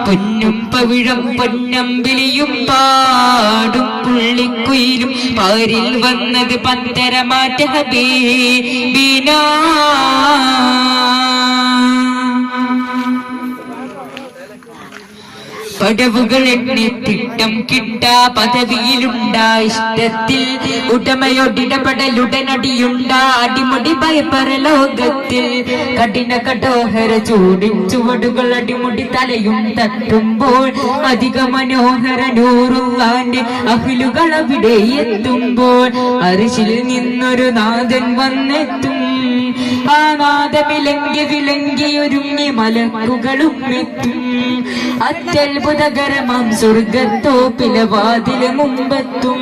പൊന്നും പവിഴം പൊന്നമ്പിളിയും പാടും പുള്ളിക്കുയിലും പാരിൽ വന്നത് പന്തരമാറ്റ ഹബീബിന. പടവുകൾ എണ്ണി തിട്ടം കിട്ടാ പദവിയിലുണ്ടാ ഇഷ്ടത്തിൽ ഉടമയോടിടപെടലുടനടിയുണ്ടാ അടിമുടി ഭയപരലോകത്തിൽ കഠിന കഠോഹര ചൂടിൻ ചുവടുകൾ അടിമുടി തലയും തട്ടുമ്പോൾ അധിക മനോഹര നൂറുള്ളാന്റെ അഖിലുകൾ അവിടെ എത്തുമ്പോൾ അരിശിൽ നിന്നൊരു നാഥൻ വന്നെത്തും. ആ നാദമിലങ്കി വിലങ്കിയൊരുങ്ങി മലക്കുകളും എത്തും. അത്യത്ഭുതകരമാം സ്വർഗത്തോപ്പിലെ വാതില് മുമ്പെത്തും.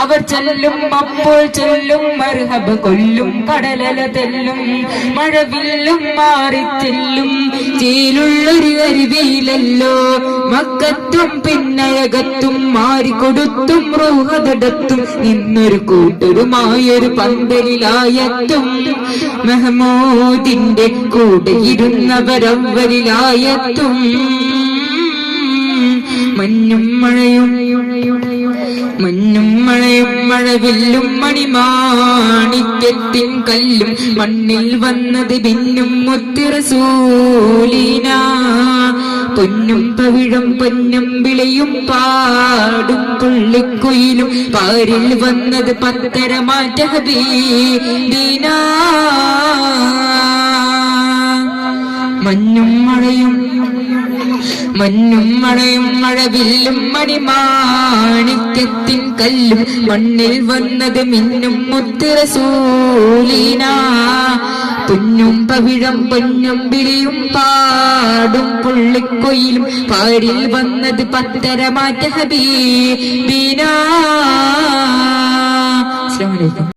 അവർ ചൊല്ലും അപ്പോൾ ചൊല്ലും മർഹബ കൊല്ലും കടലല തെല്ലും മഴവില്ലും മാറിച്ചെല്ലും ചേലുള്ളൊരു അരുവിയിലല്ലോ മക്കത്തും പിന്നഴകത്തും മാറിക്കൊടുത്തും റൂഹതടത്തും നിന്നൊരു കൂട്ടരുമായൊരു പന്തലിലായെത്തും. മെഹമൂദിന്റെ കൂടെ ഇരുന്നവരവരിലായെത്തും. മഞ്ഞും മഴയും മഴവില്ലും മണിമാണിക്യത്തിൻ കല്ലും മണ്ണിൽ വന്നത് ഭിന്നും മുത്തിറസൂലിന. പൊന്നും പവിഴം പൊന്നമ്പിളിയും പാടും പുള്ളിക്കുയിലും പാരിൽ വന്നത് പത്തരമാറ്റ ഹബീബിന. മഞ്ഞും മഴയും മഴവില്ലും മണിമാണിക്യത്തിൻ കല്ലും മണ്ണിൽ വന്നത് മിന്നും മുത്തുറസൂലിന. പൊന്നും പവിഴം പൊന്നമ്പിളിയും പാടും പുള്ളിക്കൊയിലും പാരിൽ വന്നത് പത്തരമാറ്റ ഹബീബിന. അസ്സലാമു അലൈക്കും.